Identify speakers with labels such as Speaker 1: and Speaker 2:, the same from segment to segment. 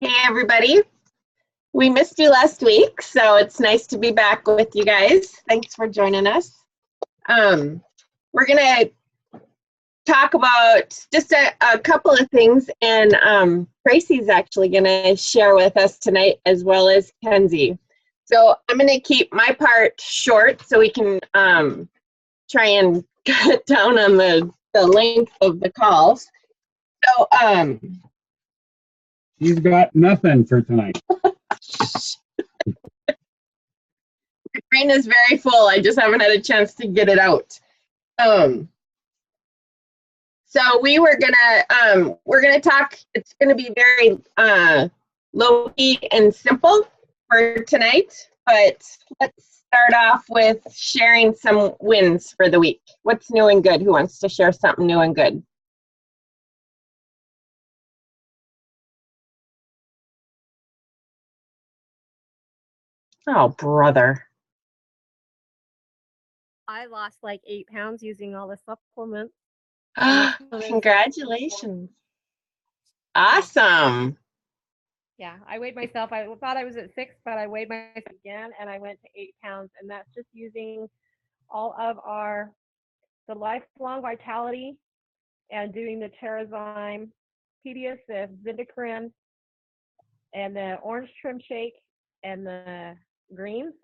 Speaker 1: Hey, everybody. We missed you last week, so it's nice to be back with you guys. Thanks for joining us. We're going to talk about just a couple of things, and Tracy's actually going to share with us tonight, as well as Kenzie. So I'm going to keep my part short so we can try and cut down on the length of the calls. So,
Speaker 2: You've got nothing for tonight.
Speaker 1: My brain is very full. I just haven't had a chance to get it out. So we're gonna talk. It's gonna be very low key and simple for tonight. But let's start off with sharing some wins for the week. What's new and good? Who wants to share something new and good? Oh, brother.
Speaker 3: I lost like 8 pounds using all the supplements.
Speaker 1: Congratulations. Awesome.
Speaker 3: Yeah, I weighed myself. I thought I was at 6, but I weighed myself again and I went to 8 pounds. And that's just using all of the lifelong vitality and doing the Terrazyme, Pediasys, Zindacrine, and the orange trim shake and the greens,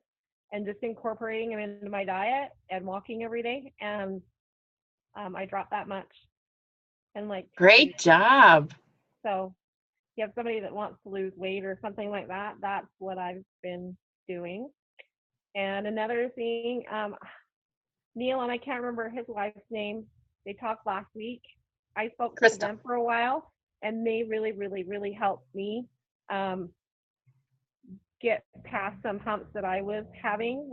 Speaker 3: and just incorporating them into my diet and walking every day. And I dropped that much. And like,
Speaker 1: great job.
Speaker 3: So if you have somebody that wants to lose weight or something like that, that's what I've been doing. And another thing, Neil, and I can't remember his wife's name, they talked last week. I spoke to them for a while, and they really, really, really helped me get past some humps that I was having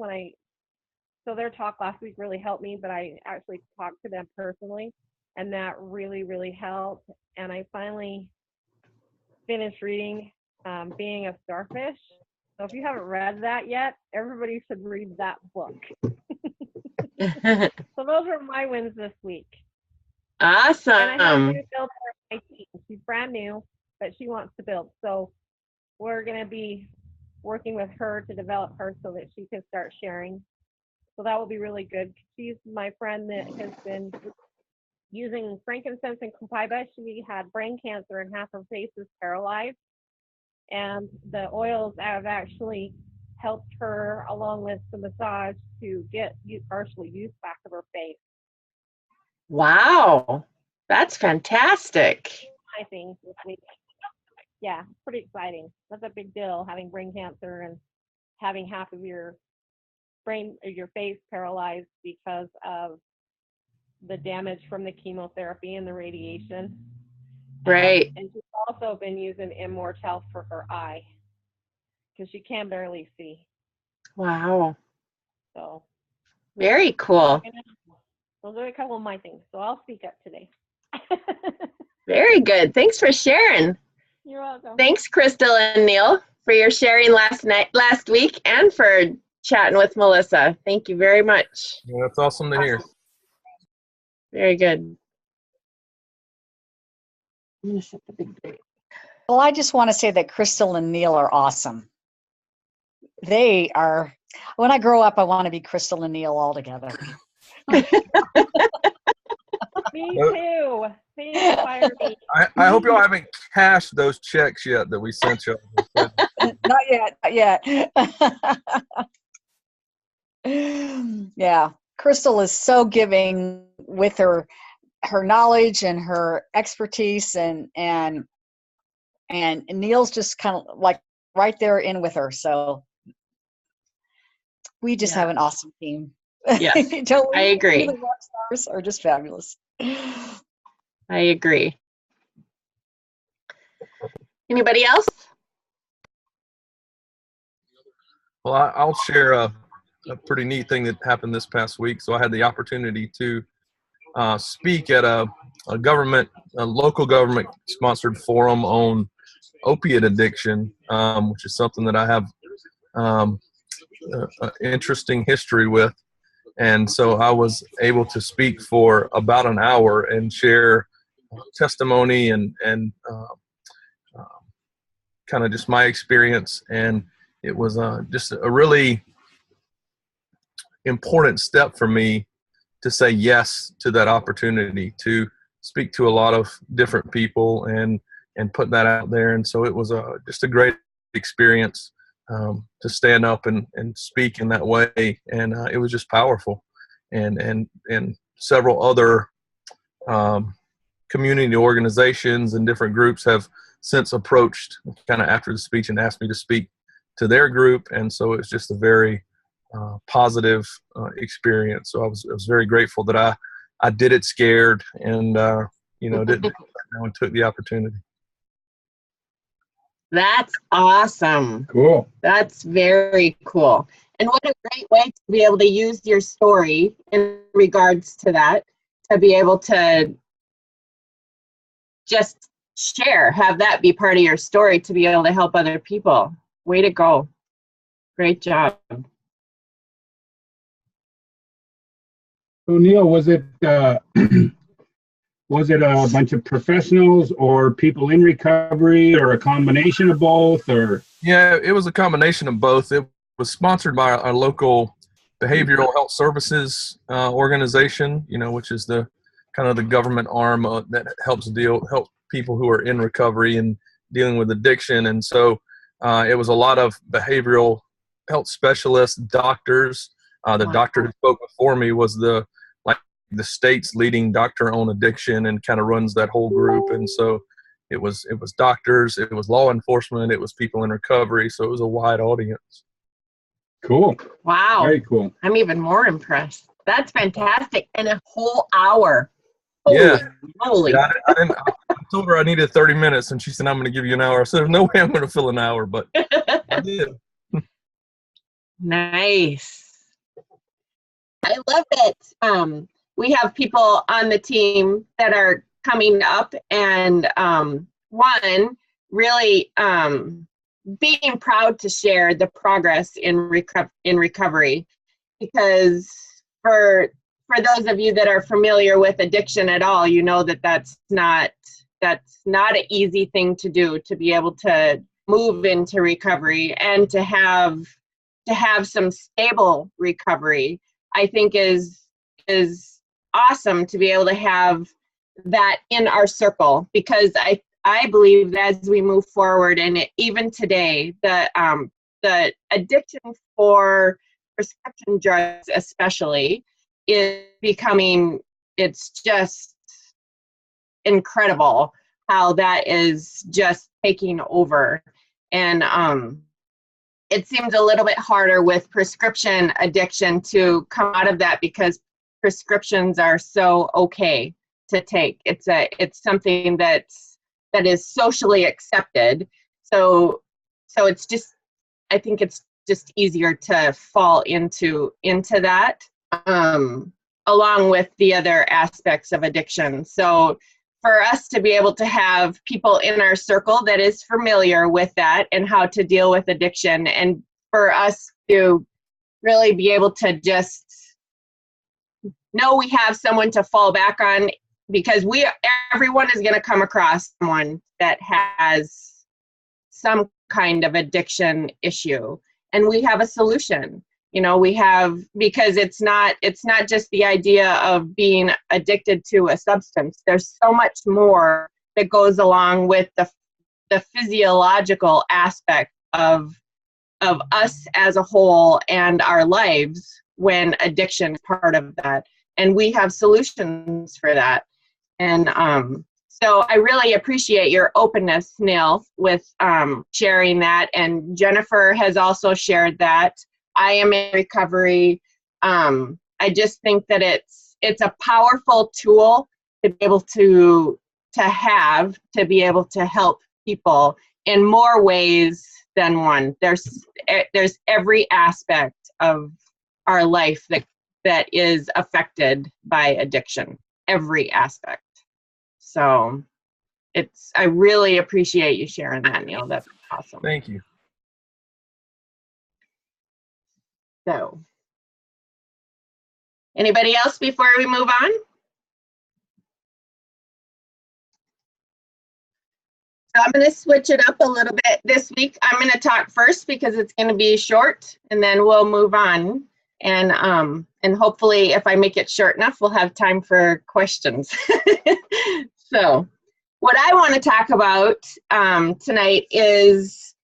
Speaker 3: so their talk last week really helped me, but I actually talked to them personally, and that really, really helped. And I finally finished reading Being a Starfish. So if you haven't read that yet, everybody should read that book. So those are my wins this week.
Speaker 1: Awesome.
Speaker 3: And I have a new builder on my team. She's brand new, but she wants to build. So we're going to be working with her to develop her so that she can start sharing. So that will be really good. She's my friend that has been using frankincense and copaiba. She had brain cancer and half her face is paralyzed. And the oils have actually helped her, along with the massage, to get partial use back of her face.
Speaker 1: Wow, that's fantastic.
Speaker 3: I think this week. Yeah, pretty exciting. That's a big deal, having brain cancer and having half of your brain or your face paralyzed because of the damage from the chemotherapy and the radiation.
Speaker 1: Right.
Speaker 3: And she's also been using Immortel for her eye because she can barely see.
Speaker 1: Wow.
Speaker 3: So
Speaker 1: very cool.
Speaker 3: Those are a couple of my things. So I'll speak up today.
Speaker 1: Very good. Thanks for sharing.
Speaker 3: You're welcome.
Speaker 1: Thanks, Crystal and Neil, for your sharing last week, and for chatting with Melissa. Thank you very much.
Speaker 4: Yeah, that's awesome to hear.
Speaker 1: Very good. I'm gonna set the big break.
Speaker 5: Well, I just want to say that Crystal and Neil are awesome. They are. When I grow up, I want to be Crystal and Neil all together.
Speaker 3: Me too. They inspire me.
Speaker 4: I hope y'all haven't cashed those checks yet that we sent you.
Speaker 5: Not yet. Not yet. Yeah, Crystal is so giving with her knowledge and her expertise, and Neil's just kind of like right there in with her. So we just have an awesome team.
Speaker 1: Yes, I agree.
Speaker 5: The rock stars are just fabulous.
Speaker 1: I agree. Anybody else?
Speaker 4: Well, I'll share a pretty neat thing that happened this past week. So I had the opportunity to speak at a local government sponsored forum on opiate addiction, which is something that I have an interesting history with. And so I was able to speak for about an hour and share testimony and kind of just my experience, and it was just a really important step for me to say yes to that opportunity to speak to a lot of different people and put that out there. And so it was just a great experience to stand up and speak in that way. And it was just powerful. And several other community organizations and different groups have since approached kind of after the speech and asked me to speak to their group. And so it's just a very positive experience. So I was very grateful that I did it scared and, didn't and took the opportunity.
Speaker 1: That's awesome.
Speaker 2: Cool.
Speaker 1: That's very cool. And what a great way to be able to use your story in regards to that, to be able to just have that be part of your story, to be able to help other people. Way to go. Great job.
Speaker 2: So Neil, was it was it a bunch of professionals or people in recovery or a combination of both? Or
Speaker 4: Yeah, it was a combination of both. It was sponsored by our local behavioral health services organization, which is the kind of the government arm that help people who are in recovery and dealing with addiction. And so it was a lot of behavioral health specialists, doctors. The doctor who spoke before me was the state's leading doctor on addiction and kind of runs that whole group. And so it was doctors, it was law enforcement, it was people in recovery. So it was a wide audience.
Speaker 2: cool.
Speaker 1: Wow.
Speaker 2: Very cool.
Speaker 1: I'm even more impressed. That's fantastic. And a whole hour.
Speaker 4: Yeah.
Speaker 1: Holy.
Speaker 4: Yeah, I told her I needed 30 minutes, and she said, I'm going to give you an hour. I said, there's no way I'm going to fill an hour, but I did.
Speaker 1: Nice. I love it. We have people on the team that are coming up, and one, really being proud to share the progress in recovery, because for those of you that are familiar with addiction at all, you know that's not an easy thing to do, to be able to move into recovery and to have some stable recovery. I think is awesome to be able to have that in our circle, because I believe that as we move forward, and even today, the addiction for prescription drugs especially is becoming, it's just incredible how that is just taking over. And it seems a little bit harder with prescription addiction to come out of that, because prescriptions are so okay to take. It's something that is socially accepted. So it's just, I think it's just easier to fall into that, along with the other aspects of addiction. So for us to be able to have people in our circle that is familiar with that and how to deal with addiction, and for us to really be able to just know we have someone to fall back on, because everyone is going to come across someone that has some kind of addiction issue, and we have a solution. Because it's not just the idea of being addicted to a substance. There's so much more that goes along with the physiological aspect of us as a whole and our lives when addiction is part of that. And we have solutions for that. And so I really appreciate your openness, Neil, with sharing that. And Jennifer has also shared that. I am in recovery. I just think that it's a powerful tool to be able to be able to help people in more ways than one. There's every aspect of our life that is affected by addiction, every aspect. So I really appreciate you sharing that, Neil. That's awesome.
Speaker 4: Thank you.
Speaker 1: So, anybody else before we move on? So I'm going to switch it up a little bit this week. I'm going to talk first because it's going to be short, and then we'll move on. And hopefully, if I make it short enough, we'll have time for questions. So, what I want to talk about tonight is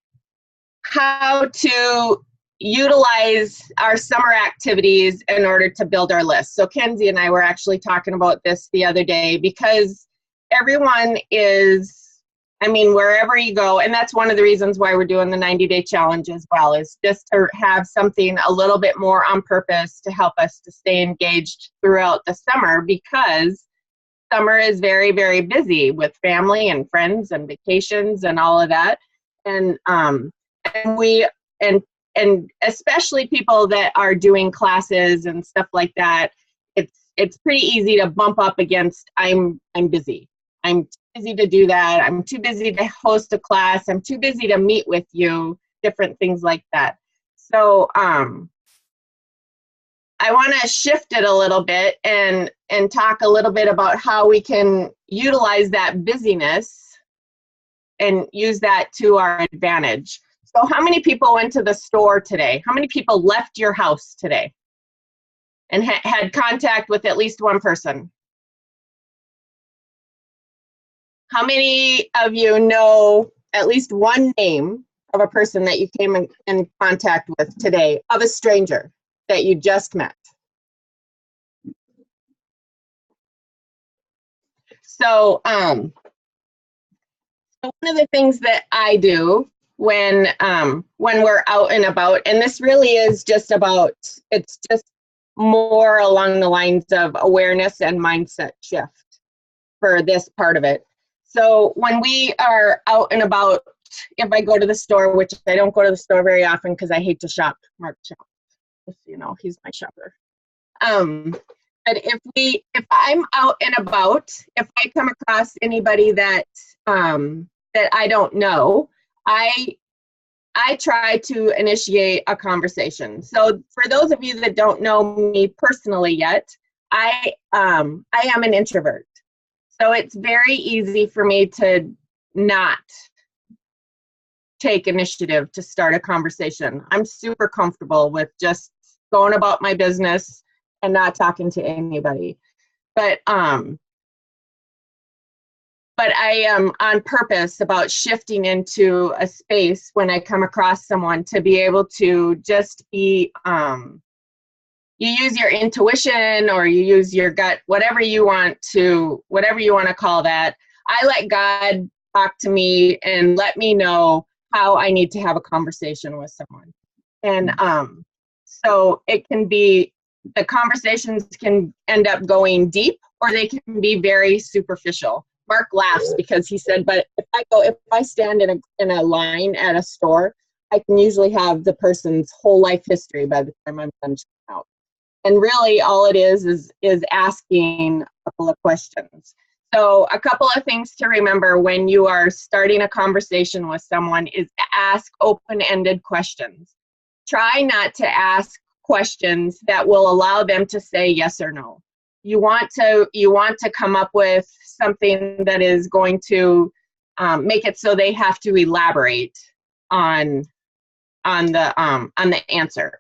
Speaker 1: how to utilize our summer activities in order to build our list. So Kenzie and I were actually talking about this the other day because everyone is, I mean, wherever you go, and that's one of the reasons why we're doing the 90-day challenge as well, is just to have something a little bit more on purpose to help us to stay engaged throughout the summer, because summer is very, very busy with family and friends and vacations and all of that. And especially people that are doing classes and stuff like that, it's pretty easy to bump up against I'm busy. I'm too busy to do that. I'm too busy to host a class. I'm too busy to meet with you, different things like that. So I want to shift it a little bit and talk a little bit about how we can utilize that busyness and use that to our advantage. So how many people went to the store today? How many people left your house today and had contact with at least one person? How many of you know at least one name of a person that you came in contact with today, of a stranger that you just met? So one of the things that I do when we're out and about, and this really is just about, it's just more along the lines of awareness and mindset shift for this part of it. So when we are out and about, if I go to the store, which I don't go to the store very often because I hate to shop, Mark shop, you know, he's my shopper. But if I'm out and about, if I come across anybody that that I don't know, I try to initiate a conversation. So for those of you that don't know me personally yet, I am an introvert. So it's very easy for me to not take initiative to start a conversation. I'm super comfortable with just going about my business and not talking to anybody. But I am on purpose about shifting into a space when I come across someone to be able to just be, you use your intuition or you use your gut, whatever you want to call that. I let God talk to me and let me know how I need to have a conversation with someone. And so it can be, the conversations can end up going deep or they can be very superficial. Mark laughs because he said, but if I stand in a line at a store, I can usually have the person's whole life history by the time I'm done checking out. And really all it is asking a couple of questions. So a couple of things to remember when you are starting a conversation with someone is ask open-ended questions. Try not to ask questions that will allow them to say yes or no. You want to come up with something that is going to make it so they have to elaborate on the answer.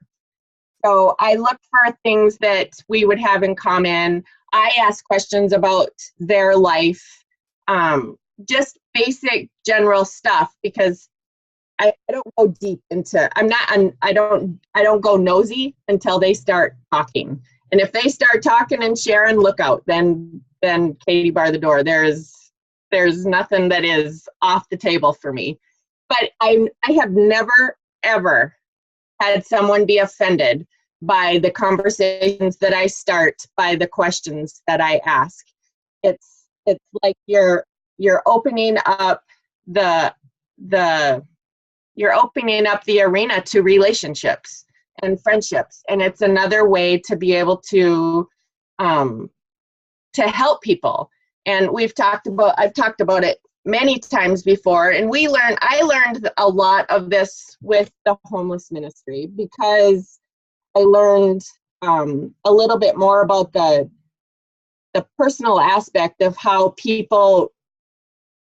Speaker 1: So I look for things that we would have in common. I ask questions about their life, just basic general stuff, because I don't go deep into, I don't go nosy until they start talking. And if they start talking and sharing, look out, then Katie, bar the door. There's nothing that is off the table for me. But I have never, ever had someone be offended by the conversations that I start, by the questions that I ask. It's like you're opening up you're opening up the arena to relationships and friendships, and it's another way to be able to help people. And I've talked about it many times before, and I learned a lot of this with the homeless ministry, because I learned a little bit more about the personal aspect of how people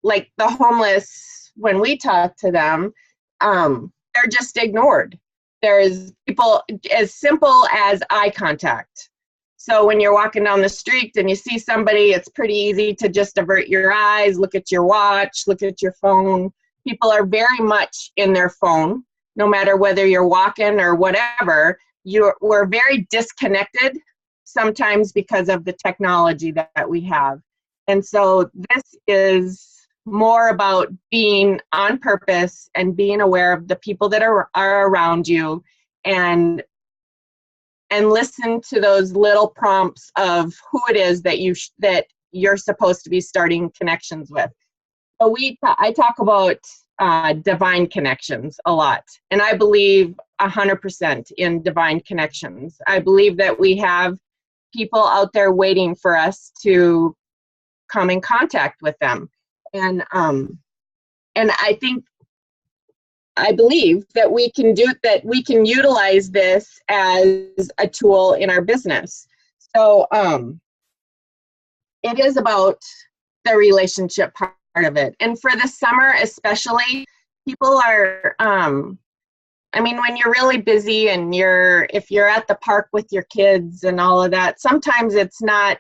Speaker 1: like the homeless, when we talk to them, they're just ignored. There's people as simple as eye contact. So when you're walking down the street and you see somebody, it's pretty easy to just avert your eyes, look at your watch, look at your phone. People are very much in their phone, no matter whether you're walking or whatever. We're very disconnected sometimes because of the technology that we have. And so this is more about being on purpose and being aware of the people that are around you, and listen to those little prompts of who it is that you're supposed to be starting connections with. So I talk about divine connections a lot, and I believe 100% in divine connections. I believe that we have people out there waiting for us to come in contact with them, and I believe that we can utilize this as a tool in our business. So it is about the relationship part of it. And for the summer especially, people are, when you're really busy and if you're at the park with your kids and all of that, sometimes it's not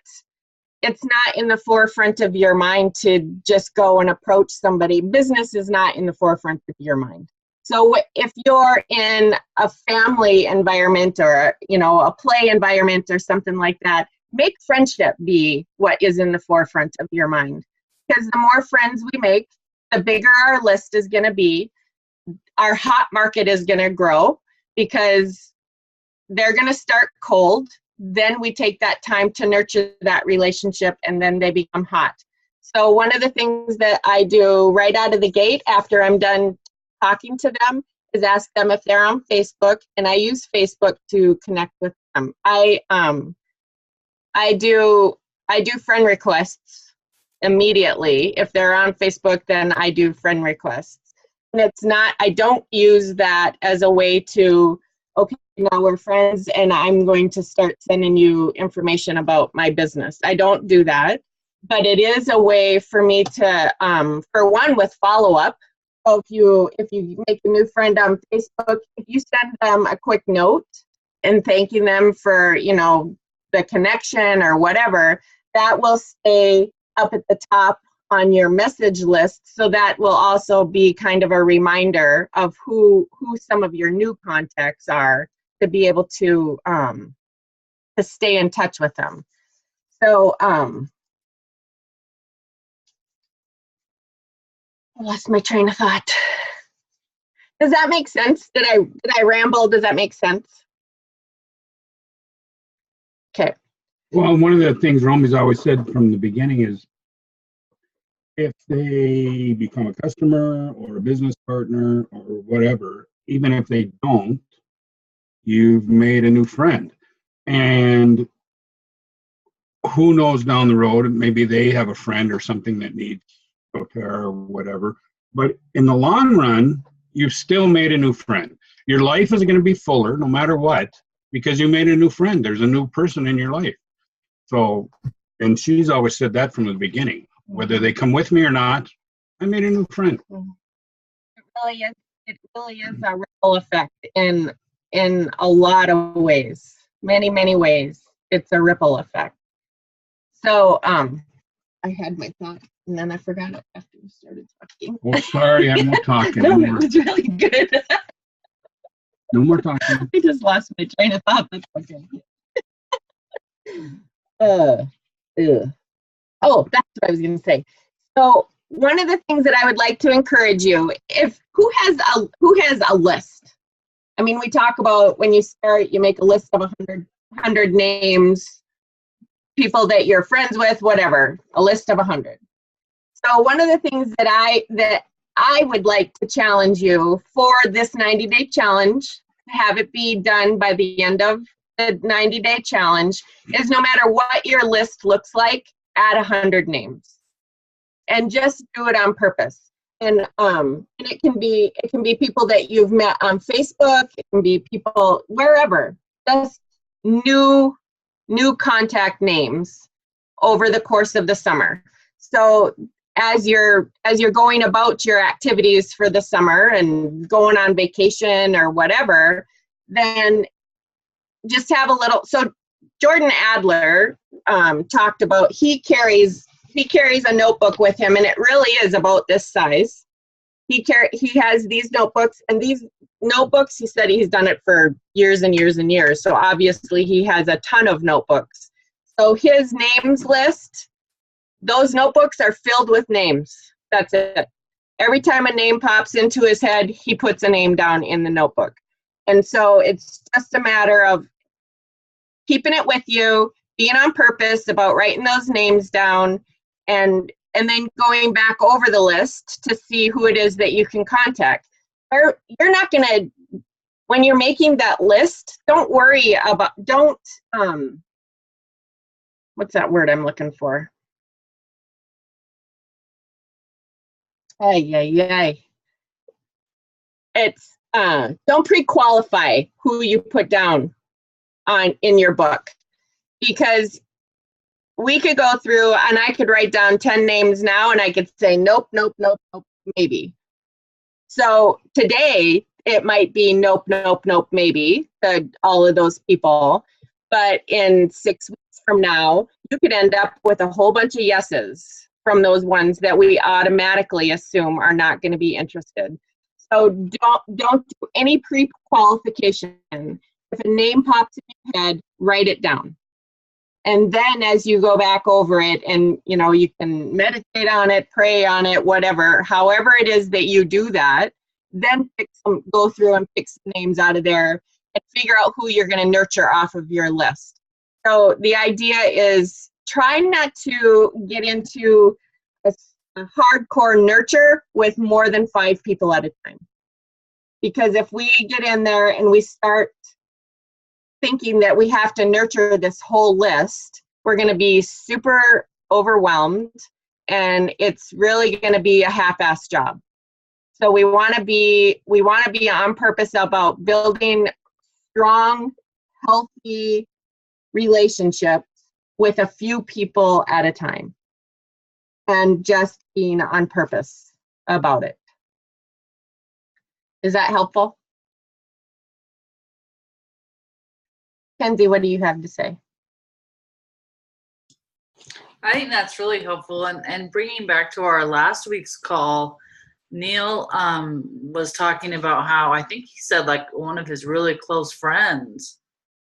Speaker 1: in the forefront of your mind to just go and approach somebody. Business is not in the forefront of your mind. So if you're in a family environment or, a play environment or something like that, make friendship be what is in the forefront of your mind. Because the more friends we make, the bigger our list is going to be. Our hot market is going to grow because they're going to start cold. Then we take that time to nurture that relationship, and then they become hot. So one of the things that I do right out of the gate after I'm done talking to them is ask them if they're on Facebook, and I use Facebook to connect with them. I do friend requests immediately. If they're on Facebook, then I do friend requests. And I don't use that as a way to, okay, now we're friends and I'm going to start sending you information about my business. I don't do that, but it is a way for me to, for one, with follow-up. So if you make a new friend on Facebook, if you send them a quick note and thanking them for, the connection or whatever, that will stay up at the top on your message list. So that will also be kind of a reminder of who some of your new contacts are, to be able to stay in touch with them. So I lost my train of thought. Does that make sense? Did I ramble? Does that make sense? Okay.
Speaker 2: Well, one of the things Romy's always said from the beginning is, if they become a customer or a business partner or whatever, even if they don't, you've made a new friend. And who knows down the road, maybe they have a friend or something that needs repair or whatever. But in the long run, you've still made a new friend. Your life is going to be fuller no matter what, because you made a new friend. There's a new person in your life. So, and she's always said that from the beginning. Whether they come with me or not, I made a new friend.
Speaker 1: It really is a ripple effect in a lot of ways, many ways. It's a ripple effect. So I had my thought and then I forgot it after we started talking.
Speaker 2: Oh, sorry, I'm not talking.
Speaker 1: No, it was really good.
Speaker 2: No more talking.
Speaker 1: I just lost my train of thought. That's okay. Oh, that's what I was going to say. So one of the things that I would like to encourage you, who has a list? I mean, we talk about when you start, you make a list of 100 names, people that you're friends with, whatever, a list of 100. So one of the things that I would like to challenge you for this 90-day challenge, have it be done by the end of the 90-day challenge, is no matter what your list looks like, add 100 names, and just do it on purpose. And it can be people that you've met on Facebook. It can be people wherever. Just new contact names over the course of the summer. So as you're going about your activities for the summer and going on vacation or whatever, then just have a little. So Jordan Adler talked about he carries a notebook with him, and it really is about this size. He has these notebooks, and these notebooks, he said he's done it for years and years and years. So obviously he has a ton of notebooks. So his names list, those notebooks are filled with names. That's it. Every time a name pops into his head, he puts a name down in the notebook. And so it's just a matter of keeping it with you, being on purpose about writing those names down, and then going back over the list to see who it is that you can contact. You're not going to, when you're making that list, don't worry about, what's that word I'm looking for? It's, don't pre-qualify who you put down in your book, because we could go through and I could write down 10 names now and I could say, nope, nope, nope, nope, maybe. So today it might be nope, nope, nope, maybe, all of those people. But in 6 weeks from now, you could end up with a whole bunch of yeses from those ones that we automatically assume are not going to be interested. So don't do any pre-qualification. If a name pops in your head, write it down. And then as you go back over it, and you can meditate on it, pray on it, whatever, however it is that you do that, then go through and pick some names out of there and figure out who you're going to nurture off of your list. So the idea is try not to get into a hardcore nurture with more than 5 people at a time. Because if we get in there and we start thinking that we have to nurture this whole list, we're going to be super overwhelmed, and it's really going to be a half-assed job. So we want to be on purpose about building strong, healthy relationships with a few people at a time, and just being on purpose about it. Is that helpful? Kenzie, what do you have to say?
Speaker 6: I think that's really helpful. And bringing back to our last week's call, Neil was talking about how, I think he said, like, one of his really close friends,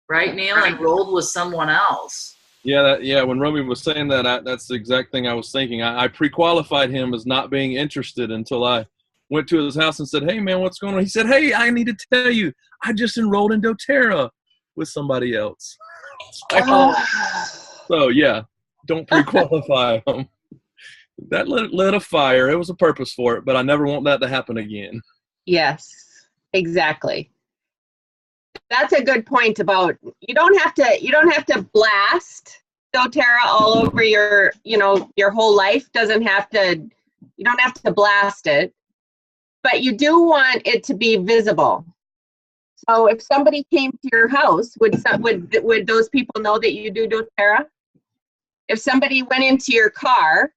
Speaker 6: right, Neil, enrolled with someone else.
Speaker 4: Yeah, when Romy was saying that, that's the exact thing I was thinking. I pre-qualified him as not being interested until I went to his house and said, hey, man, what's going on? He said, hey, I need to tell you, I just enrolled in doTERRA with somebody else. So, yeah, don't pre-qualify them. That lit a fire. It was a purpose for it, but I never want that to happen again.
Speaker 1: Yes, exactly. That's a good point about you don't have to blast doTERRA all over your whole life. You don't have to blast it, but you do want it to be visible. So if somebody came to your house, would those people know that you do doTERRA? If somebody went into your car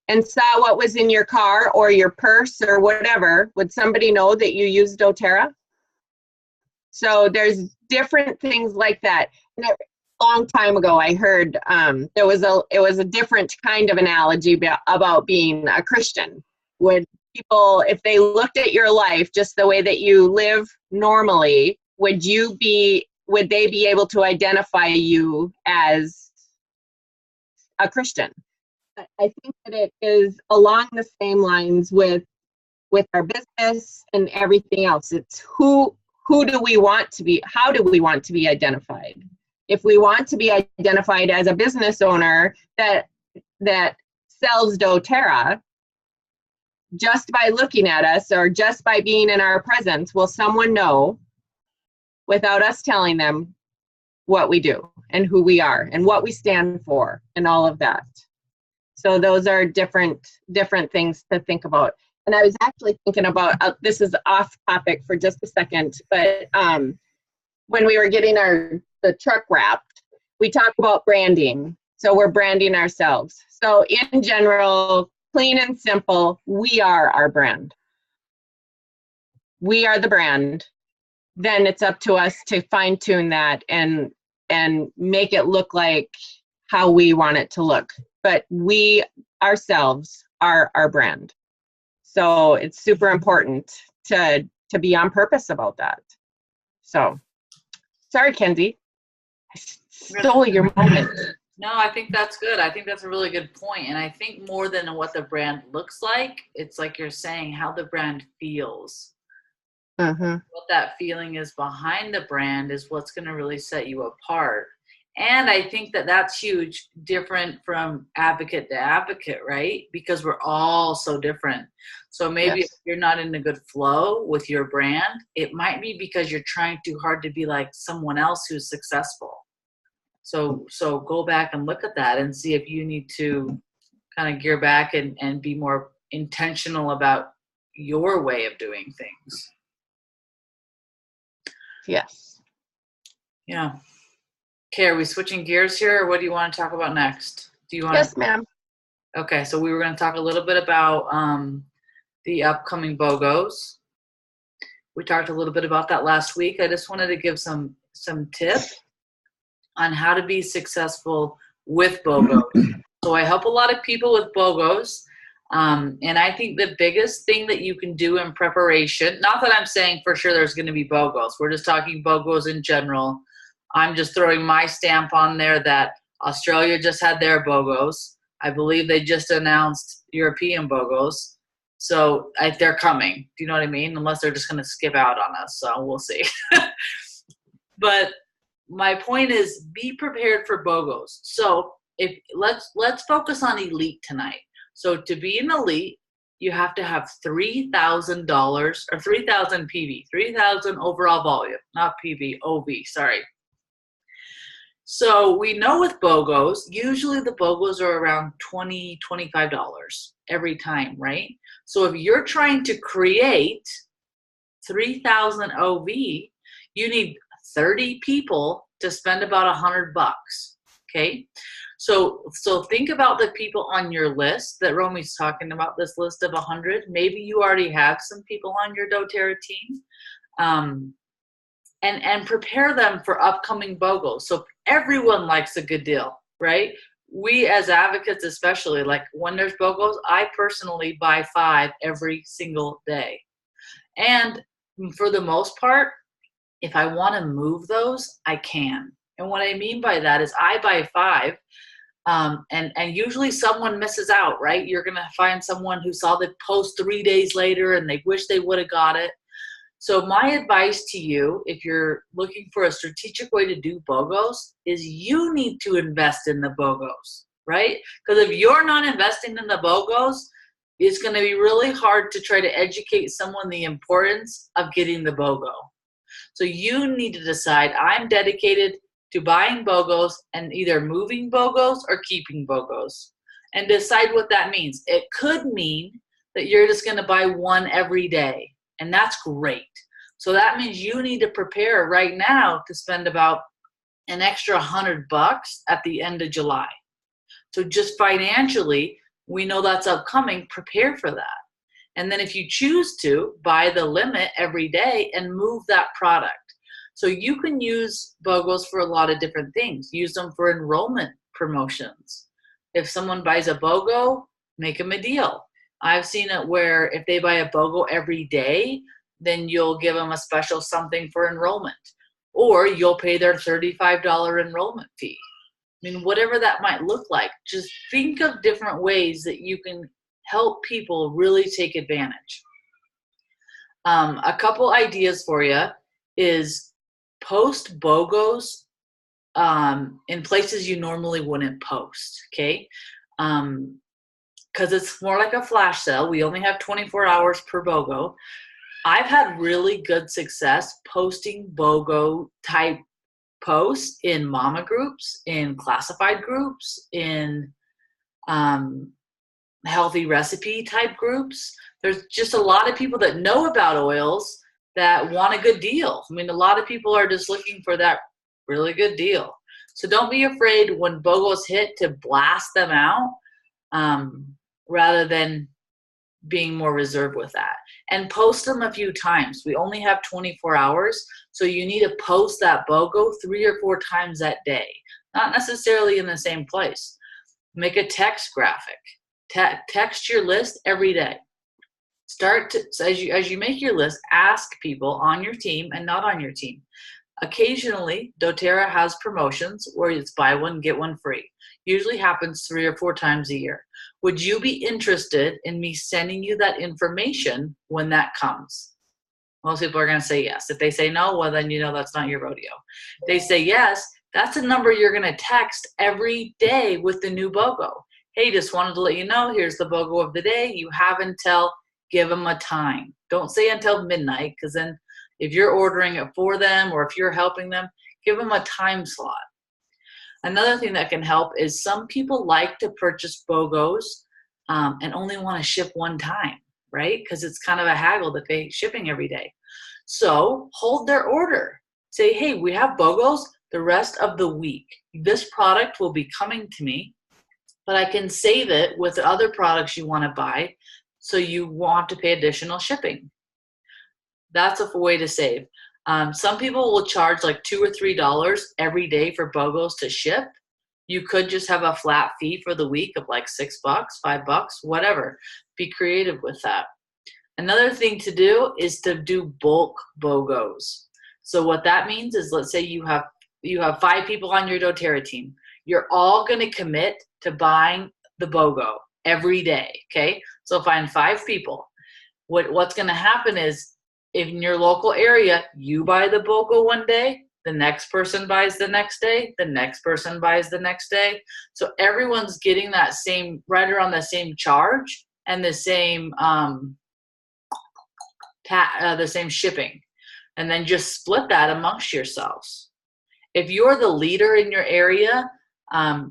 Speaker 1: and saw what was in your car or your purse or whatever, would somebody know that you use doTERRA? So there's different things like that. And a long time ago, I heard it was a different kind of analogy about being a Christian. Would people, if they looked at your life just the way that you live normally, would they be able to identify you as a Christian? I think that it is along the same lines with our business and everything else. It's who do we want to be? How do we want to be identified? If we want to be identified as a business owner that sells doTERRA, just by looking at us or just by being in our presence, will someone know without us telling them what we do and who we are and what we stand for and all of that? So those are different things to think about. And I was actually thinking about, this is off topic for just a second, but when we were getting the truck wrapped, we talk about branding. So we're branding ourselves. So in general, plain and simple, we are our brand. We are the brand. Then it's up to us to fine tune that and make it look like how we want it to look. But we ourselves are our brand. So it's super important to be on purpose about that. So sorry, Kenzie. I stole your moment.
Speaker 6: No, I think that's good. I think that's a really good point. And I think more than what the brand looks like, it's like you're saying how the brand feels. What that feeling is behind the brand is what's going to really set you apart. And I think that that's huge, different from advocate to advocate, right? Because we're all so different. So maybe if you're not in a good flow with your brand, it might be because you're trying too hard to be like someone else who's successful. So go back and look at that and see if you need to kind of gear back and be more intentional about your way of doing things.
Speaker 1: Yes.
Speaker 6: Yeah. Okay, are we switching gears here, or what do you want to talk about next? Do you want?
Speaker 1: Yes, ma'am.
Speaker 6: Okay, so we were going to talk a little bit about the upcoming BOGOs. We talked a little bit about that last week. I just wanted to give some tips on how to be successful with BOGOs. So I help a lot of people with BOGOs. And I think the biggest thing that you can do in preparation, not that I'm saying for sure there's going to be BOGOs. We're just talking BOGOs in general. I'm just throwing my stamp on there that Australia just had their BOGOs. I believe they just announced European BOGOs. So they're coming. Do you know what I mean? Unless they're just going to skip out on us. So we'll see. But my point is be prepared for BOGOs. So let's focus on elite tonight. So to be an elite, you have to have $3,000 or 3,000 PV, 3,000 overall volume, not PV, OV, sorry. So we know with BOGOs, usually the BOGOs are around $20, $25 every time, right? So if you're trying to create 3,000 OV, you need 30 people to spend about $100, okay? So think about the people on your list that Romy's talking about, this list of 100. Maybe you already have some people on your doTERRA team. And prepare them for upcoming BOGOs. So everyone likes a good deal, right? We as advocates especially, like when there's BOGOs, I personally buy 5 every single day. And for the most part, if I want to move those, I can. And what I mean by that is I buy 5, and usually someone misses out, right? You're going to find someone who saw the post 3 days later and they wish they would have got it. So my advice to you, if you're looking for a strategic way to do BOGOs, is you need to invest in the BOGOs, right? Because if you're not investing in the BOGOs, it's going to be really hard to try to educate someone the importance of getting the BOGO. So you need to decide, I'm dedicated to buying BOGOs and either moving BOGOs or keeping BOGOs, and decide what that means. It could mean that you're just going to buy 1 every day. And that's great. So that means you need to prepare right now to spend about an extra $100 at the end of July. So just financially, we know that's upcoming, prepare for that. And then if you choose to, buy the limit every day and move that product. So you can use BOGOs for a lot of different things. Use them for enrollment promotions. If someone buys a BOGO, make them a deal. I've seen it where if they buy a BOGO every day, then you'll give them a special something for enrollment. Or you'll pay their $35 enrollment fee. I mean, whatever that might look like, just think of different ways that you can help people really take advantage. A couple ideas for you is post BOGOs in places you normally wouldn't post, okay? Because it's more like a flash sale. We only have 24 hours per BOGO. I've had really good success posting BOGO type posts in mama groups, in classified groups, in healthy recipe type groups. There's just a lot of people that know about oils that want a good deal. I mean, a lot of people are just looking for that really good deal. So don't be afraid when BOGOs hit to blast them out. rather than being more reserved with that. And post them a few times. We only have 24 hours, so you need to post that BOGO 3 or 4 times that day, not necessarily in the same place. Make a text graphic. Text your list every day. So as you make your list, ask people on your team and not on your team. Occasionally, doTERRA has promotions where it's buy one, get one free. Usually happens 3 or 4 times a year. Would you be interested in me sending you that information when that comes? Most people are going to say yes. If they say no, well, then you know that's not your rodeo. If they say yes, that's a number you're going to text every day with the new BOGO. Hey, just wanted to let you know, here's the BOGO of the day. You have until, give them a time. Don't say until midnight, because then if you're ordering it for them or if you're helping them, give them a time slot. Another thing that can help is some people like to purchase BOGOs and only want to ship one time, right? Because it's kind of a haggle to pay shipping every day. So hold their order. Say, hey, we have BOGOs the rest of the week. This product will be coming to me, but I can save it with other products you want to buy so you won't have to pay additional shipping. That's a way to save. Some people will charge like $2 or $3 every day for BOGOs to ship. You could just have a flat fee for the week of like $6, $5, whatever. Be creative with that. Another thing to do is to do bulk BOGOs. So what that means is, let's say you have 5 people on your doTERRA team. You're all going to commit to buying the BOGO every day. Okay, so find 5 people. What's going to happen is, in your local area, you buy the BOGO one day, the next person buys the next day, the next person buys the next day. So everyone's getting that same, right around the same charge and the same the same shipping. And then just split that amongst yourselves. If you're the leader in your area,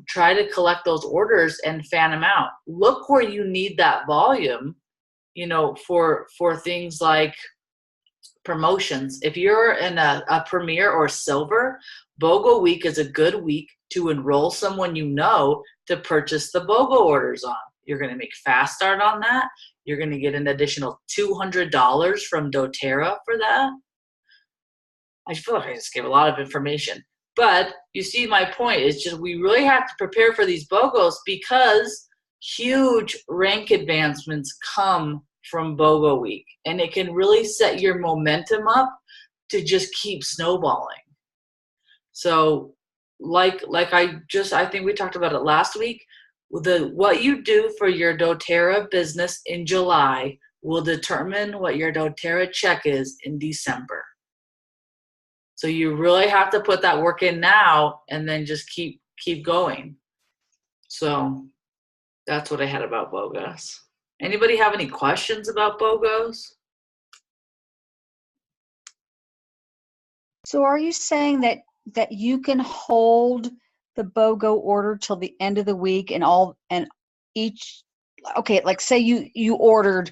Speaker 6: try to collect those orders and fan them out. Look where you need that volume, you know, for things like promotions. If you're in a Premier or Silver, BOGO week is a good week to enroll someone you know to purchase the BOGO orders on. You're going to make fast start on that. You're going to get an additional $200 from doTERRA for that. I feel like I just gave a lot of information. But you see my point. It's just we really have to prepare for these BOGOs because huge rank advancements come from BOGO week. And it can really set your momentum up to just keep snowballing. So like I think we talked about it last week, what you do for your doTERRA business in July will determine what your doTERRA check is in December. So you really have to put that work in now and then just keep going. So that's what I had about BOGOs. Anybody have any questions about BOGOs?
Speaker 5: So are you saying that you can hold the BOGO order till the end of the week okay, like say you ordered,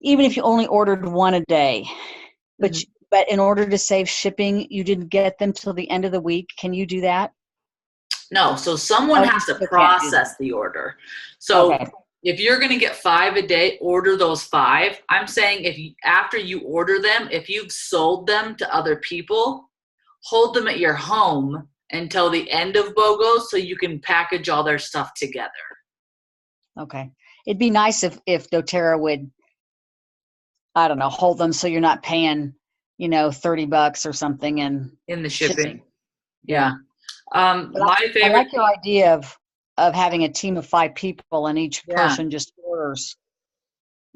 Speaker 5: even if you only ordered one a day, but but in order to save shipping, you didn't get them till the end of the week. Can you do that?
Speaker 6: No, so someone has to process the order. So okay. If you're going to get 5 a day, order those 5. I'm saying after you order them, if you've sold them to other people, hold them at your home until the end of BOGO so you can package all their stuff together. Okay.
Speaker 5: It'd be nice if doTERRA would, I don't know, hold them so you're not paying, $30 or something in
Speaker 6: the shipping. Yeah. My favorite.
Speaker 5: I like your idea of having a team of 5 people and each person just orders,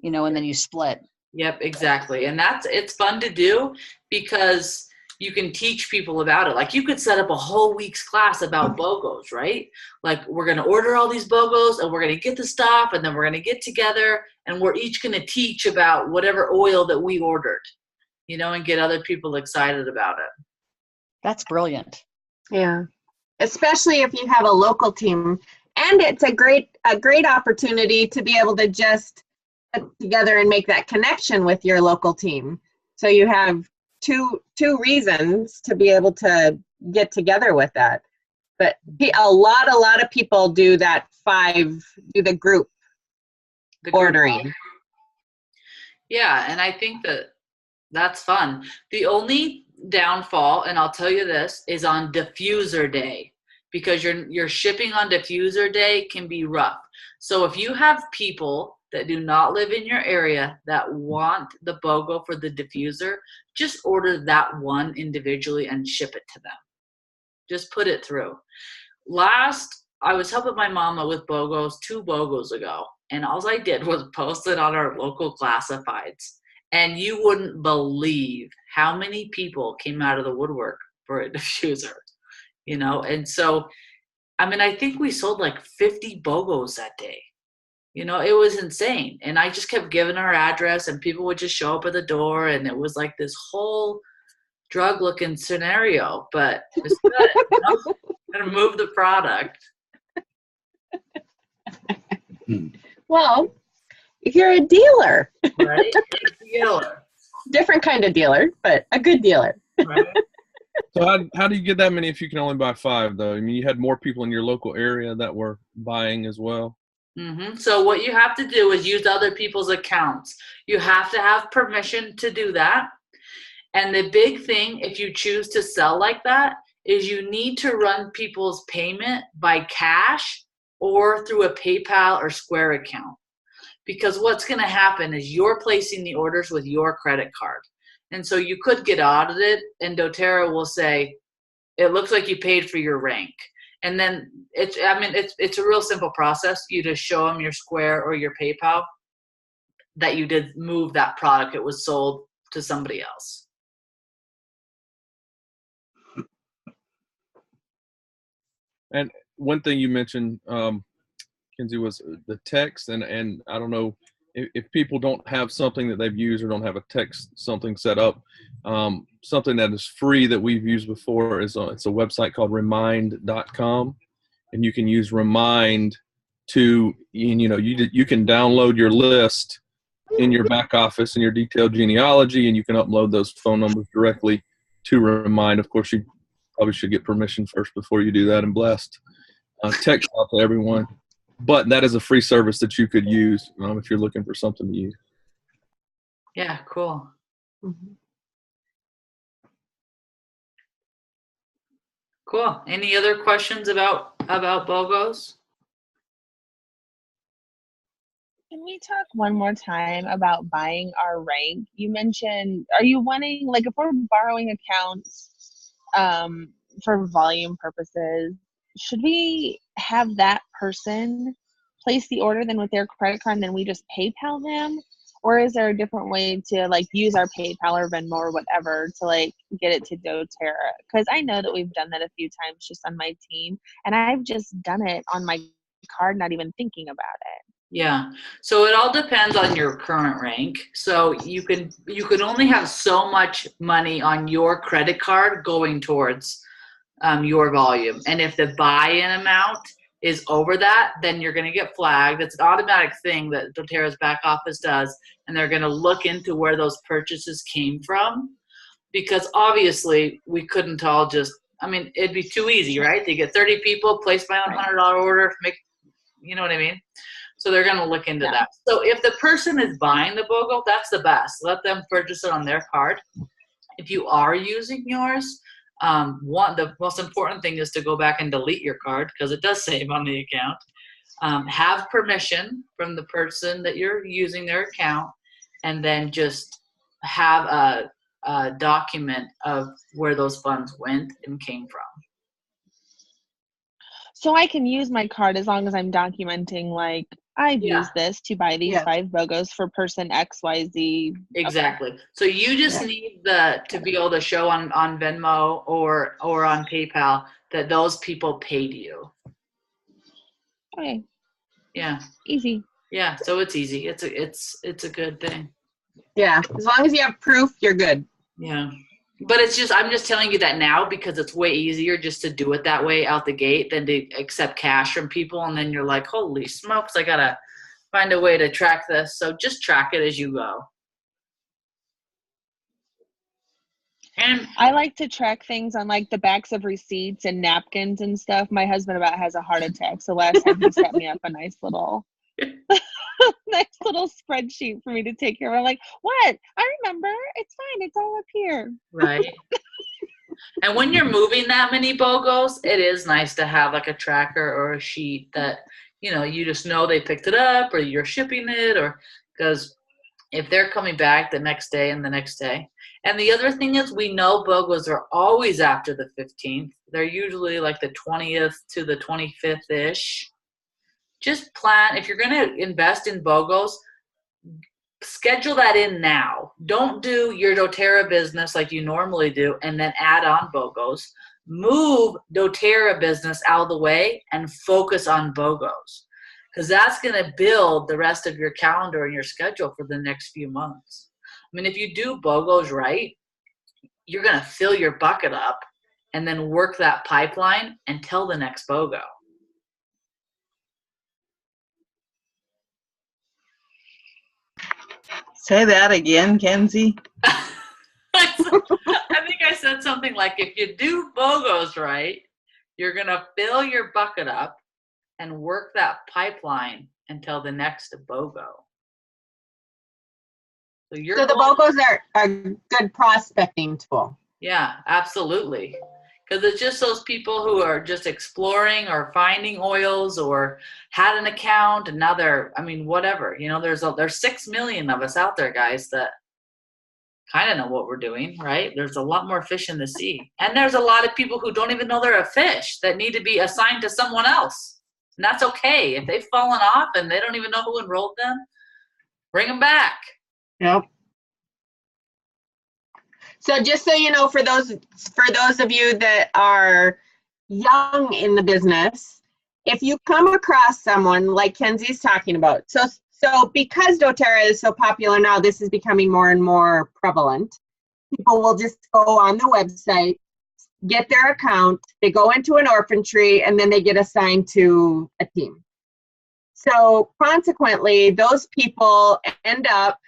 Speaker 5: and then you split.
Speaker 6: Yep, exactly. And it's fun to do because you can teach people about it. Like you could set up a whole week's class about BOGOs, right? Like we're going to order all these BOGOs and we're going to get the stuff and then we're going to get together and we're each going to teach about whatever oil that we ordered, and get other people excited about it.
Speaker 5: That's brilliant.
Speaker 1: Yeah. Especially if you have a local team. And it's a great opportunity to be able to just put together and make that connection with your local team. So you have two reasons to be able to get together with that. But a lot of people do the group
Speaker 6: The group
Speaker 1: ordering.
Speaker 6: Yeah, and I think that's fun. The only downfall, and I'll tell you this, is on diffuser day, because your shipping on diffuser day can be rough. So if you have people that do not live in your area that want the BOGO for the diffuser, just order that one individually and ship it to them. Just put it through. I was helping my mama with BOGOs 2 BOGOs ago, and all I did was post it on our local classifieds. And you wouldn't believe how many people came out of the woodwork for a diffuser, you know? And so, I mean, I think we sold like 50 BOGOs that day. You know, it was insane. And I just kept giving our address, and people would just show up at the door, and it was like this whole drug-looking scenario. But it's good, you know? Gotta move the product.
Speaker 1: Well, you're a dealer.
Speaker 6: Right? A dealer.
Speaker 1: Different kind of dealer, but a good dealer.
Speaker 6: Right?
Speaker 4: So how do you get that many if you can only buy 5, though? I mean, you had more people in your local area that were buying as well.
Speaker 6: Mm-hmm. So what you have to do is use other people's accounts. You have to have permission to do that. And the big thing, if you choose to sell like that, is you need to run people's payment by cash or through a PayPal or Square account. Because what's going to happen is you're placing the orders with your credit card. And so you could get audited, and doTERRA will say, it looks like you paid for your rank. And then it's a real simple process. You just show them your Square or your PayPal that you did move that product. It was sold to somebody else.
Speaker 4: And one thing you mentioned, Kenzie, was the text, and I don't know if people don't have something that they've used or don't have a text something set up. Something that is free that we've used before is it's a website called remind.com, and you can use Remind to, you know, you can download your list in your back office and your detailed genealogy, and you can upload those phone numbers directly to Remind. Of course, you probably should get permission first before you do that, and blessed. Text out to everyone. But that is a free service that you could use if you're looking for something to use.
Speaker 6: Yeah, cool.
Speaker 1: Mm-hmm.
Speaker 6: Cool. Any other questions about BOGOs?
Speaker 7: Can we talk one more time about buying our rank? You mentioned, are you wanting, like, if we're borrowing accounts for volume purposes, should we have that person place the order then with their credit card and then we just PayPal them? Or is there a different way to, like, use our PayPal or Venmo or whatever to, like, get it to doTERRA? Because I know that we've done that a few times just on my team, and I've just done it on my card, not even thinking about it.
Speaker 6: Yeah. So it all depends on your current rank. So you can only have so much money on your credit card going towards your volume. And if the buy-in amount is over that, then you're going to get flagged. It's an automatic thing that doTERRA's back office does, and they're going to look into where those purchases came from, because obviously we couldn't all just, I mean, it'd be too easy, right? They get 30 people, place my $100 order, make, you know what I mean? So they're going to look into that. So if the person is buying the BOGO, that's the best. Let them purchase it on their card. If you are using yours, the most important thing is to go back and delete your card, because it does save on the account. Have permission from the person that you're using their account, and then just have a document of where those funds went and came from.
Speaker 7: So I can use my card as long as I'm documenting, like, I've used this to buy these 5 BOGOs for person XYZ.
Speaker 6: Exactly. Okay. So you just need to be able to show on Venmo or on PayPal that those people paid you.
Speaker 7: Okay.
Speaker 6: Yeah.
Speaker 7: Easy.
Speaker 6: Yeah. So it's easy. It's a good thing.
Speaker 1: Yeah. As long as you have proof, you're good.
Speaker 6: Yeah. But I'm just telling you that now because it's way easier just to do it that way out the gate than to accept cash from people. And then you're like, holy smokes, I got to find a way to track this. So just track it as you go. And
Speaker 7: I like to track things on, like, the backs of receipts and napkins and stuff. My husband about has a heart attack. So last time he set me up a nice little. nice little spreadsheet for me to take care of. I'm like, what? I remember. It's fine. It's all up here.
Speaker 6: Right. And when you're moving that many BOGOs, it is nice to have like a tracker or a sheet that, you just know they picked it up or you're shipping it, or because if they're coming back the next day and the next day. And the other thing is, we know BOGOs are always after the 15th. They're usually like the 20th to the 25th-ish. Just plan, if you're going to invest in BOGOs, schedule that in now. Don't do your doTERRA business like you normally do and then add on BOGOs. Move doTERRA business out of the way and focus on BOGOs, because that's going to build the rest of your calendar and your schedule for the next few months. I mean, if you do BOGOs right, you're going to fill your bucket up and then work that pipeline until the next BOGO.
Speaker 8: Say that again, Kenzie.
Speaker 6: I think I said something like, if you do BOGOs right, you're going to fill your bucket up and work that pipeline until the next BOGO. So
Speaker 1: the BOGOs are a good prospecting tool.
Speaker 6: Yeah, absolutely. Because it's just those people who are just exploring or finding oils or had an account and now whatever. There's 6 million of us out there, guys, that kind of know what we're doing, right? There's a lot more fish in the sea. And there's a lot of people who don't even know they're a fish that need to be assigned to someone else. And that's okay. If they've fallen off and they don't even know who enrolled them, bring them back.
Speaker 1: Yep. So just so you know, for those of you that are young in the business, if you come across someone like Kenzie's talking about, so because doTERRA is so popular now, this is becoming more and more prevalent. People will just go on the website, get their account, they go into an orphanry, and then they get assigned to a team. So consequently, those people end up,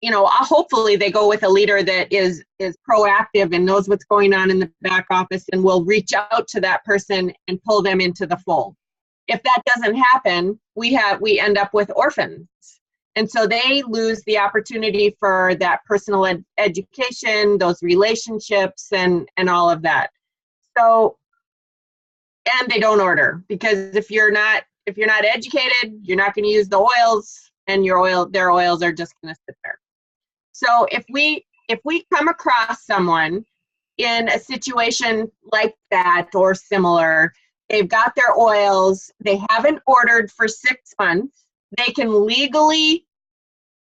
Speaker 1: hopefully they go with a leader that is proactive and knows what's going on in the back office and will reach out to that person and pull them into the fold. If that doesn't happen, we end up with orphans. And so they lose the opportunity for that personal education, those relationships, and all of that. So, and they don't order, because if you're not educated, you're not going to use the oils, and their oils are just going to sit there. So if we come across someone in a situation like that or similar, they've got their oils, they haven't ordered for 6 months, they can legally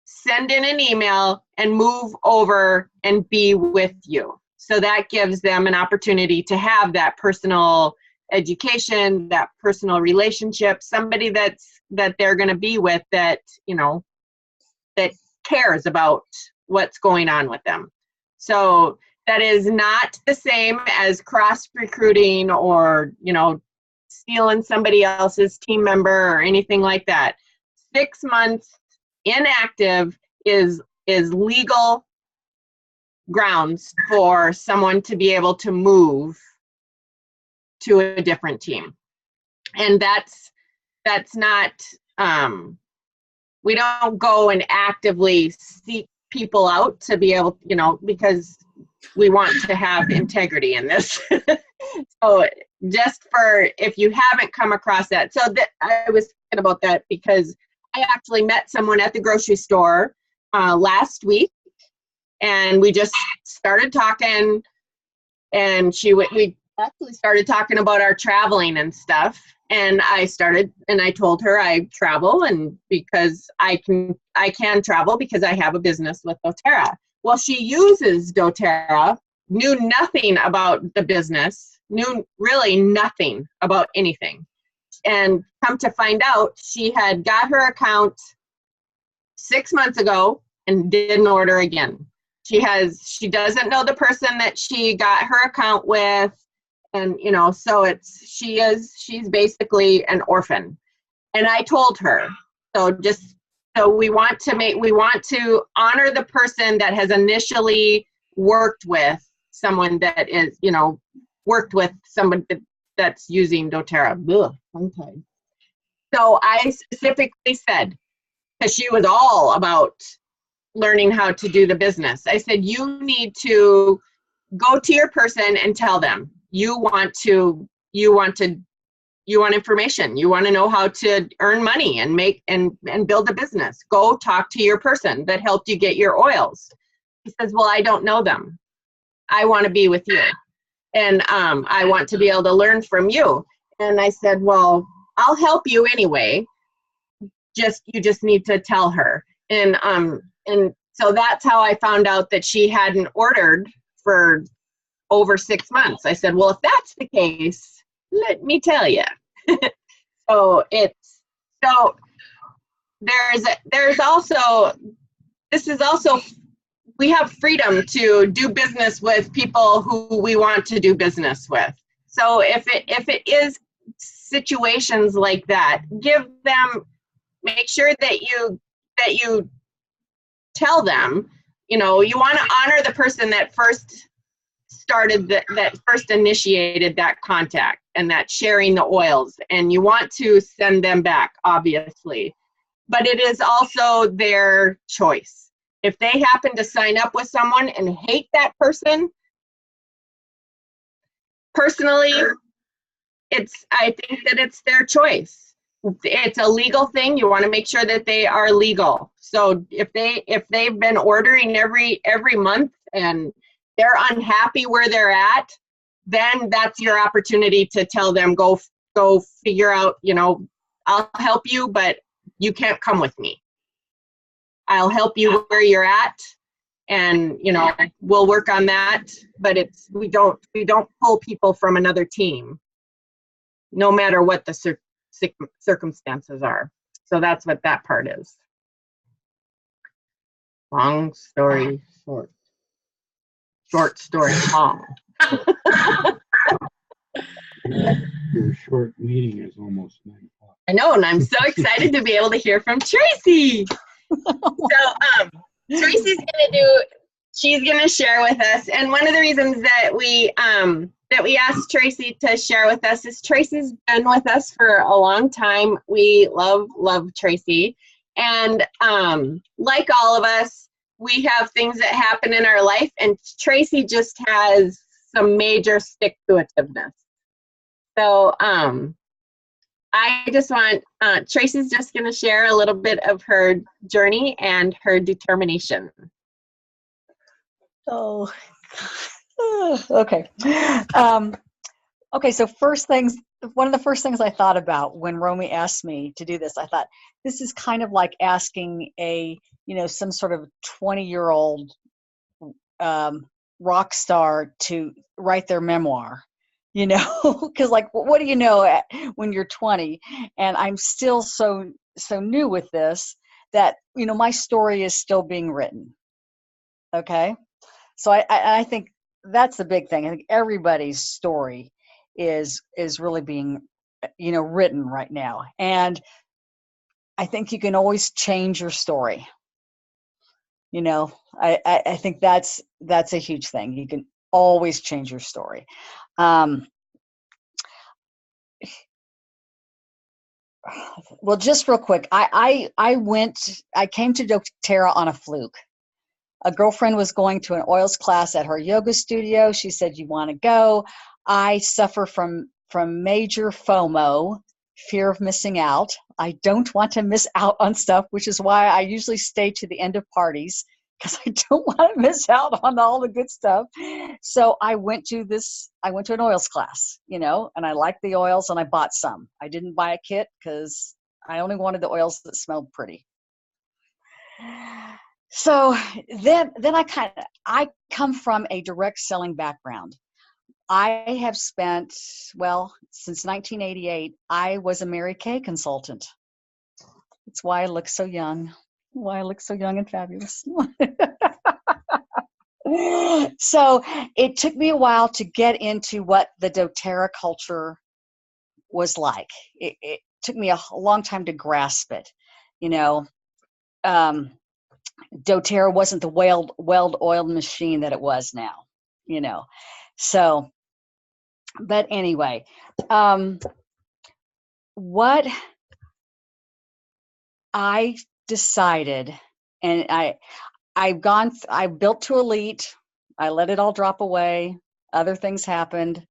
Speaker 1: send in an email and move over and be with you. So that gives them an opportunity to have that personal education, that personal relationship, somebody that they're going to be with that cares about what's going on with them. So that is not the same as cross recruiting or stealing somebody else's team member or anything like that. 6 months inactive is legal grounds for someone to be able to move to a different team. And that's not, we don't go and actively seek people out to be able, because we want to have integrity in this. So just for, if you haven't come across that. So that I was thinking about that because I actually met someone at the grocery store last week, and we just started talking, and we actually started talking about our traveling and stuff. And I told her I travel, and because I can travel because I have a business with doTERRA. Well, she uses doTERRA, knew nothing about the business, knew really nothing about anything. And come to find out, she had got her account 6 months ago and didn't order again. She doesn't know the person that she got her account with. And, so she's basically an orphan. And I told her, so we want to honor the person that has initially worked with someone that is, worked with someone that's using doTERRA. Okay. So I specifically said, because she was all about learning how to do the business. I said, you need to go to your person and tell them you want information. You want to know how to earn money and make and build a business. Go talk to your person that helped you get your oils. He says, well, I don't know them. I want to be with you. And I want to be able to learn from you. And I said, well, I'll help you anyway. You just need to tell her. And so that's how I found out that she hadn't ordered for over 6 months. I said, well, if that's the case, let me tell you. There's also, this is also, we have freedom to do business with people who we want to do business with. So if it is situations like that, make sure that you tell them, you want to honor the person that first started that first initiated that contact and that sharing the oils, and you want to send them back, obviously, but it is also their choice. If they happen to sign up with someone and hate that person, personally, I think that it's their choice. It's a legal thing. You want to make sure that they are legal. So if they've been ordering every month and they're unhappy where they're at, then that's your opportunity to tell them, go figure out, I'll help you, but you can't come with me. I'll help you where you're at, and we'll work on that, but we don't pull people from another team, no matter what the circumstances are. So that's what that part is. Long story short. Short story long.
Speaker 2: Your short meeting is almost 9 o'clock.
Speaker 1: I know, and I'm so excited to be able to hear from Tracy. So Tracy's she's gonna share with us, and one of the reasons that we asked Tracy to share with us is Tracy's been with us for a long time. We love Tracy, and like all of us, we have things that happen in our life, and Tracy just has some major stick-to-itiveness. So I just want, Tracy's just going to share a little bit of her journey and her determination.
Speaker 5: Oh, okay. Okay, so one of the first things I thought about when Romy asked me to do this, I thought, this is kind of like asking some sort of 20-year-old rock star to write their memoir, because what do you know when you're 20? And I'm still so new with this that, my story is still being written. Okay. So I think that's the big thing. I think everybody's story is really being, written right now. And I think you can always change your story. I think that's a huge thing. You can always change your story. Well, just real quick, I came to doTERRA on a fluke. A girlfriend was going to an oils class at her yoga studio. She said, "You want to go?" I suffer from major FOMO, fear of missing out. I don't want to miss out on stuff, which is why I usually stay to the end of parties, because I don't want to miss out on all the good stuff. So I went to an oils class, and I liked the oils, and I bought some. I didn't buy a kit because I only wanted the oils that smelled pretty. So then I come from a direct selling background. I have spent, since 1988, I was a Mary Kay consultant. That's why I look so young. Why I look so young and fabulous. So it took me a while to get into what the doTERRA culture was like. It took me a long time to grasp it. doTERRA wasn't the well-oiled machine that it was now, So, but anyway, what I decided, and I built to elite. I let it all drop away. Other things happened,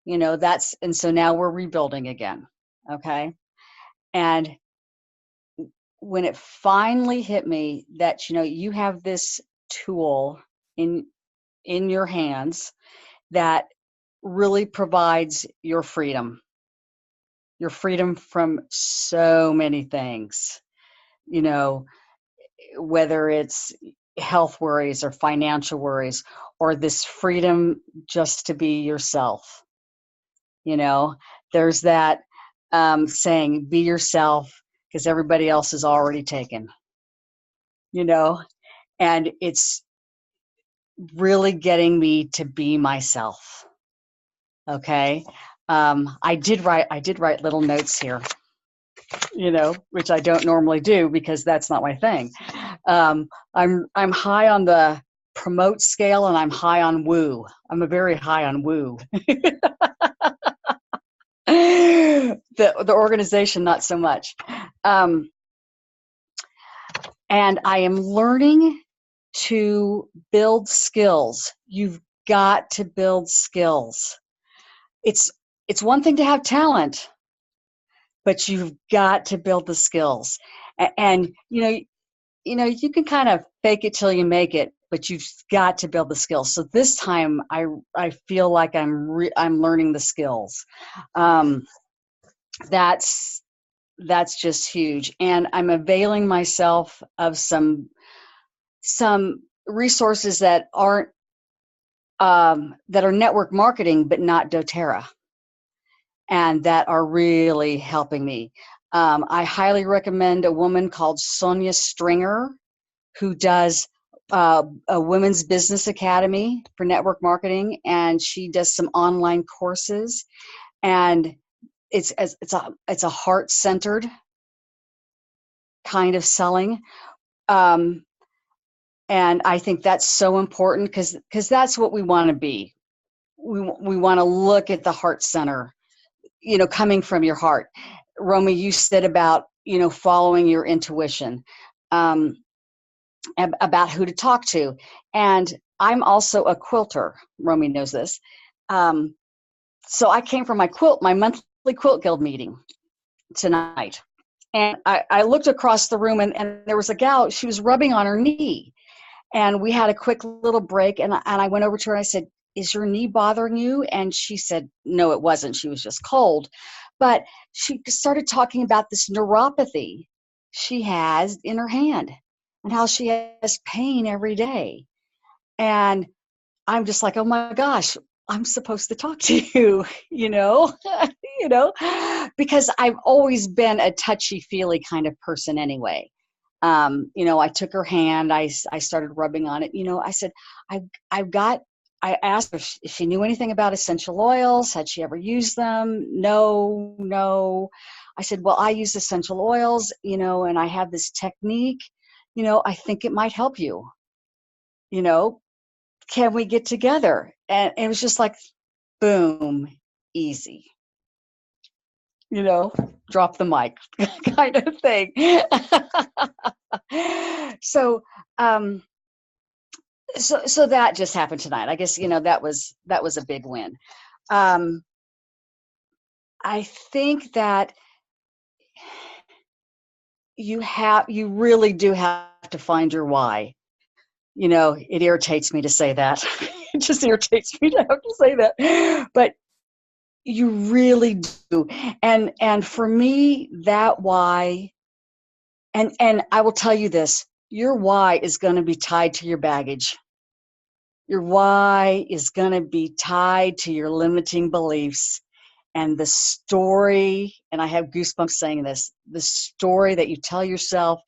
Speaker 5: and so now we're rebuilding again. Okay. And when it finally hit me that, you have this tool in your hands that really provides your freedom from so many things, whether it's health worries or financial worries, or this freedom just to be yourself. There's that saying, be yourself, because everybody else is already taken, and it's really getting me to be myself. Okay. I did write little notes here, which I don't normally do because that's not my thing. I'm high on the promote scale, and I'm high on woo. I'm a very high on woo. The organization, not so much. And I am learning to build skills. You've got to build skills. It's one thing to have talent, but you've got to build the skills. And you can kind of fake it till you make it, but you've got to build the skills. So this time I feel like I'm learning the skills. That's just huge. And I'm availing myself of some resources that aren't that are network marketing, but not doTERRA, and that are really helping me. I highly recommend a woman called Sonia Stringer, who does a women's business academy for network marketing, and she does some online courses, and it's a heart-centered kind of selling. And I think that's so important because that's what we want to be. We want to look at the heart center, coming from your heart. Romy, you said about, following your intuition, about who to talk to. And I'm also a quilter. Romy knows this. So I came from my monthly quilt guild meeting tonight. And I looked across the room, and there was a gal, she was rubbing on her knee. And we had a quick little break, and I went over to her and I said, is your knee bothering you? And she said, no, it wasn't. She was just cold. But she started talking about this neuropathy she has in her hand and how she has pain every day. And I'm just like, oh my gosh, I'm supposed to talk to you, because I've always been a touchy-feely kind of person anyway. I took her hand, I started rubbing on it. I said, I asked her if she knew anything about essential oils. Had she ever used them? No. I said, well, I use essential oils, and I have this technique, I think it might help you, can we get together? And it was just like, boom, easy. Drop the mic kind of thing. So that just happened tonight. I guess, that was a big win. I think that you really do have to find your why. It irritates me to say that. It just irritates me to have to say that. But you really do. And for me, that why, and I will tell you this, your why is going to be tied to your baggage. Your why is going to be tied to your limiting beliefs and the story, and I have goosebumps saying this, the story that you tell yourself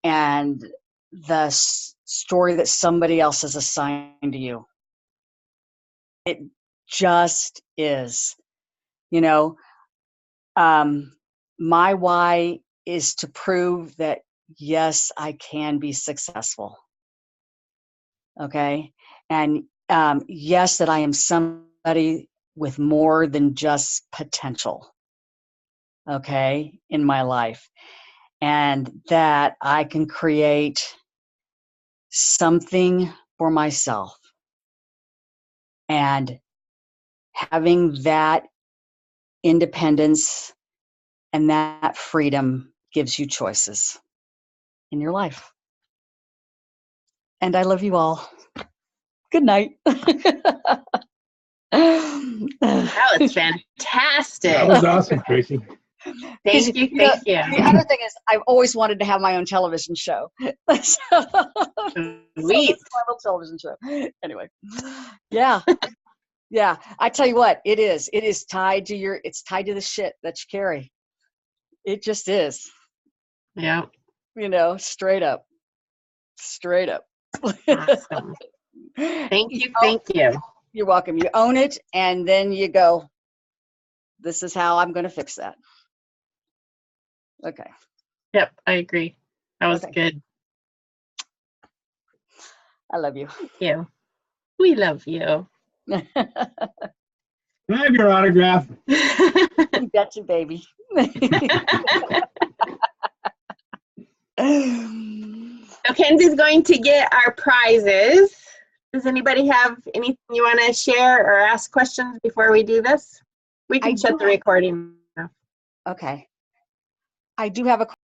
Speaker 5: and the story that somebody else has assigned to you. It just is. My why is to prove that, yes, I can be successful. Okay. And yes, that I am somebody with more than just potential. Okay. In my life. and that I can create something for myself. And having that independence and that freedom gives you choices in your life. And I love you all. Good night.
Speaker 1: That was fantastic.
Speaker 2: That was awesome, Tracy.
Speaker 1: Thank you.
Speaker 5: The other thing is, I've always wanted to have my own television show. So
Speaker 1: Sweet.
Speaker 5: this is my little television show. Anyway, yeah. Yeah, I tell you what, it is. It is tied to it's tied to the shit that you carry. It just is.
Speaker 1: Yeah.
Speaker 5: You know, straight up. Straight up.
Speaker 1: Awesome. Thank you. Thank you.
Speaker 5: You're welcome. You own it, and then you go, this is how I'm going to fix that. Okay.
Speaker 1: Yep, I agree. That was
Speaker 5: Okay.
Speaker 1: good.
Speaker 5: I love you.
Speaker 1: Thank you. We love you.
Speaker 2: Can I have your autograph?
Speaker 5: You got you, baby.
Speaker 1: So Kenzie's going to get our prizes. Does anybody have anything you want to share or ask questions before we do this? We can shut the recording now.
Speaker 5: Okay. I do have a